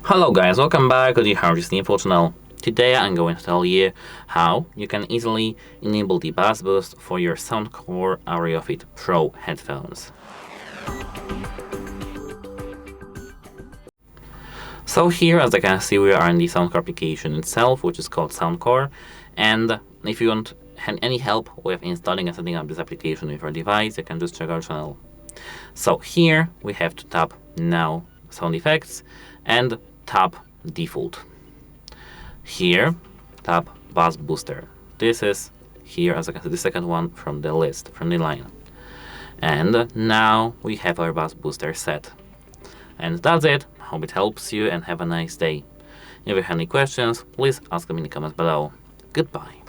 Hello guys, welcome back to the HardReset.Info channel. Today I'm going to tell you how you can easily enable the bass boost for your SOUNDCORE AeroFit Pro headphones. So here, as I can see, we are in the SOUNDCORE application itself, which is called SOUNDCORE, and if you want any help with installing and setting up this application with your device, you can just check our channel. So here we have to tap Now Sound Effects and tap Default. Here tap Bass Booster. This is here, as I can see, the second one from the list, from the line. And now we have our Bass Booster set. And that's it. Hope it helps you and have a nice day. If you have any questions, please ask them in the comments below. Goodbye.